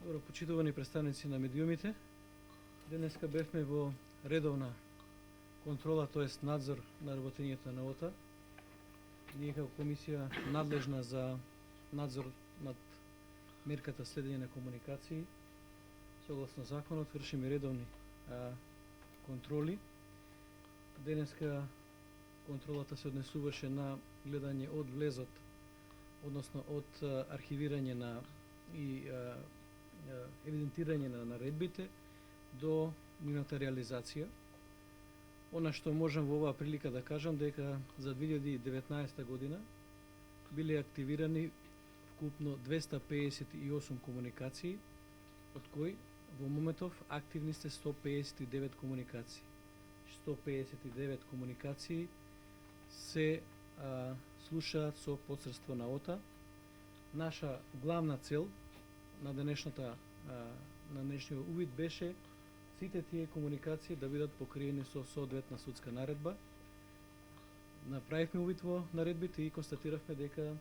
Добро, почитувани представници на медиумите, денеска бевме во редовна контрола, тоест надзор на работењето на ОТА. Ние како комисија надлежна за надзор над мерката следење на комуникации, согласно законот, вршиме редовни контроли. Денеска контролата се однесуваше на гледање од влезот, односно од архивирање на и евидентирање на наредбите до нивната реализација. Она што можам во оваа прилика да кажам дека за 2019 година биле активирани вкупно 258 комуникации, од кои во моментов активни сте 159 комуникации. 159 комуникации се слушаат со посредство на ОТА. Наша главна цел на денешниот увид беше сите тие комуникации да бидат покриени со соодветна судска наредба. Направивме увид во наредбите и констатиравме дека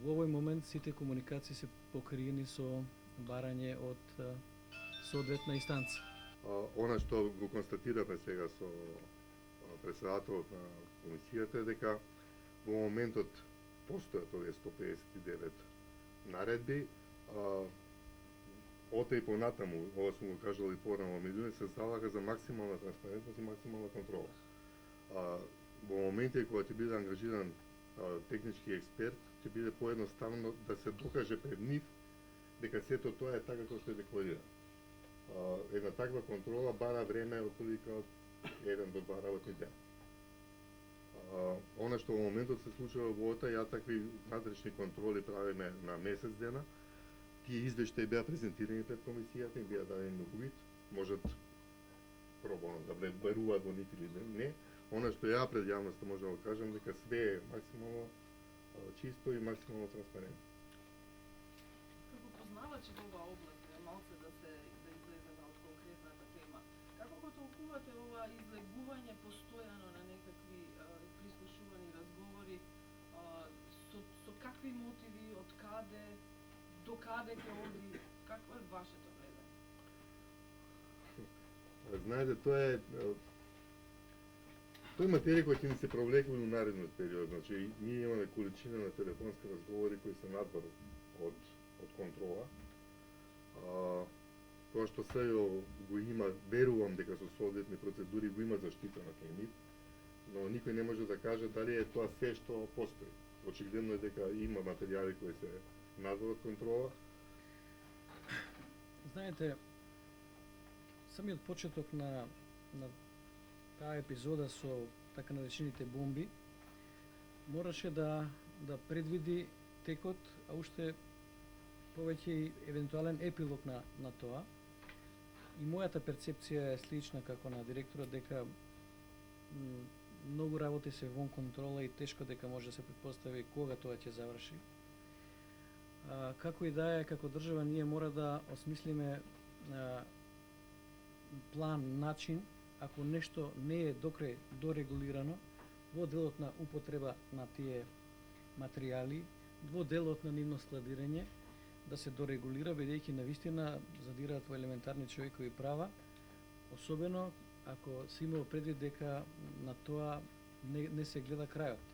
во овој момент сите комуникации се покриени со барање од соодветна инстанца. Она што го констатиравме сега со председателот на комисијата е дека во моментот постојат овие 159 наредби. ОТА и понатаму, ова сум го кажал и порано, меѓутоа се залага за максимална транспарентност и максимална контрола. Во моменти кога ќе биде ангажиран технички експерт, ќе биде поедноставно да се докаже пред нив дека сето тоа е така како што е декларирано. Една таква контрола бара време отприлика од 1 до 2 работни дена. Она што во моментот се случува во ОТА, ја такви внатрешни контроли правиме на месец дена. Тие извештаи беа презентирани пред комисијата и беа дадени увид, можат пробано да веруваат во нив или не. Она што ја пред јавноста можам да кажам дека све е максимално чисто и максимално транспарентно. Како познавач во оваа област, малце да излеземе од конкретната тема, како го толкувате ова излегување постојано на некакви прислушувани разговори, со какви мотиви, од каде, до каде ќе оди, какво е вашето гледање? Знаете, тоа е материја која ќе ни се провлекува во наредниот период. Значи, ние имаме количина на телефонски разговори кои се надвор од контрола. Тоа што се го има, верувам дека со соодветни процедури го има заштитено кај нив, но никој не може да каже дали е тоа се што постои. Очигледно е дека има материјали кои се надвор од контрола. Знаете, самиот почеток на таа епизода со така наречените бомби мораше да предвиди текот, а уште повеќе и евентуален епилог на тоа. И мојата перцепција е слична како на директорот дека многу работи се вон контрола и тешко дека може да се претпостави кога тоа ќе заврши. Како и да е, како држава ние мора да осмислиме план, начин, ако нешто не е докрај дорегулирано во делот на употреба на тие материјали, во делот на нивно складирање, да се дорегулира, бидејќи навистина задираат во елементарни човекови права, особено ако се има предвид дека на тоа не се гледа крајот.